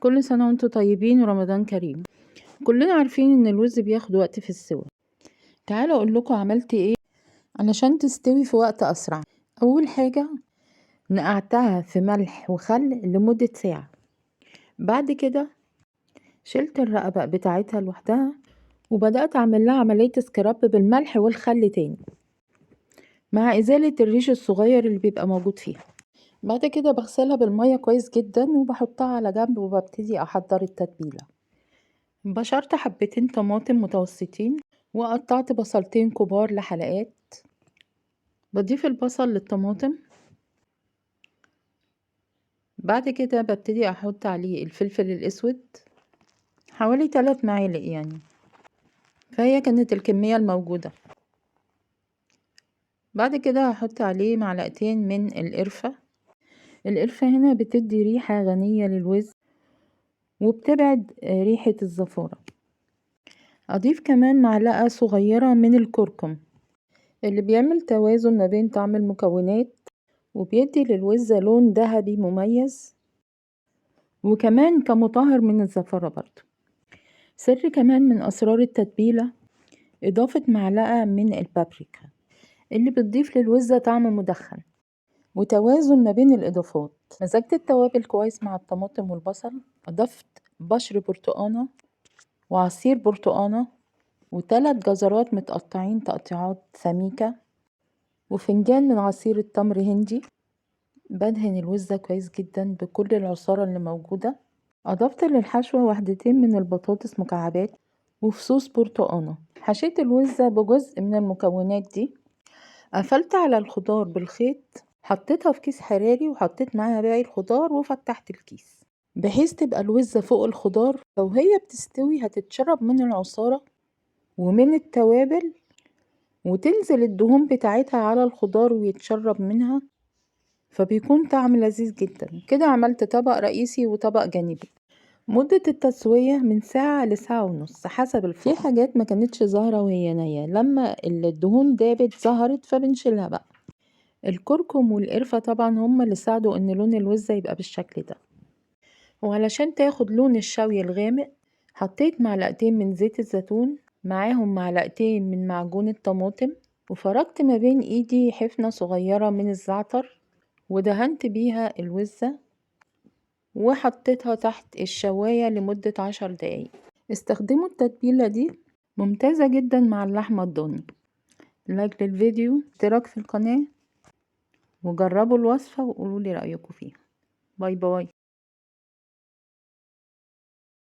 كل سنة وانتم طيبين ورمضان كريم. كلنا عارفين ان الوز بياخد وقت في السوى. تعالوا اقول لكم عملت ايه علشان تستوي في وقت اسرع. اول حاجة نقعتها في ملح وخل لمدة ساعة. بعد كده شلت الرقبة بتاعتها لوحدها وبدأت اعمل لها عملية سكراب بالملح والخل تاني مع ازالة الريش الصغير اللي بيبقى موجود فيها. بعد كده بغسلها بالمية كويس جدا وبحطها على جنب وببتدي احضر التتبيلة. بشرت حبتين طماطم متوسطين وقطعت بصلتين كبار لحلقات. بضيف البصل للطماطم. بعد كده ببتدي احط عليه الفلفل الاسود حوالي 3 معالق يعني، فهي كانت الكمية الموجودة. بعد كده هحط عليه معلقتين من القرفة. القرفة هنا بتدي ريحة غنية للوز وبتبعد ريحة الزفارة. اضيف كمان معلقة صغيرة من الكركم اللي بيعمل توازن ما بين طعم المكونات وبيدي للوز لون ذهبي مميز، وكمان كمطهر من الزفرة برضو. سر كمان من اسرار التتبيلة اضافة معلقة من البابريكا اللي بتضيف للوز طعم مدخن وتوازن ما بين الاضافات. مزجت التوابل كويس مع الطماطم والبصل. اضفت بشر برتقانة وعصير برتقانة و3 جزرات متقطعين تقطيعات سميكة وفنجان من عصير التمر هندي. بدهن الوز كويس جدا بكل العصارة اللي موجودة. اضفت للحشوة 1 من البطاطس مكعبات وفصوص برتقانة. حشيت الوز بجزء من المكونات دي. قفلت على الخضار بالخيط، حطيتها في كيس حراري وحطيت معاها باقي الخضار وفتحت الكيس بحيث تبقى الوزة فوق الخضار. وهي بتستوي هتتشرب من العصارة ومن التوابل وتنزل الدهون بتاعتها على الخضار ويتشرب منها، فبيكون طعم لذيذ جدا. كده عملت طبق رئيسي وطبق جانبي. مدة التسوية من ساعة لساعة ونص حسب الفرن. في حاجات ما كانتش ظاهرة وهي نية، لما الدهون دابت ظهرت فبنشيلها بقى. الكركم والقرفة طبعا هما اللي ساعدوا ان لون الوزة يبقى بالشكل ده. وعلشان تاخد لون الشوي الغامق حطيت معلقتين من زيت الزيتون معاهم معلقتين من معجون الطماطم، وفركت ما بين ايدي حفنة صغيرة من الزعتر ودهنت بيها الوزة وحطيتها تحت الشواية لمدة 10 دقايق. استخدموا التتبيلة دي ممتازة جدا مع اللحمة الضاني. لايك للفيديو، اشتراك في القناة، وجربوا الوصفة وقولوا لي رأيكم فيها. باي باي.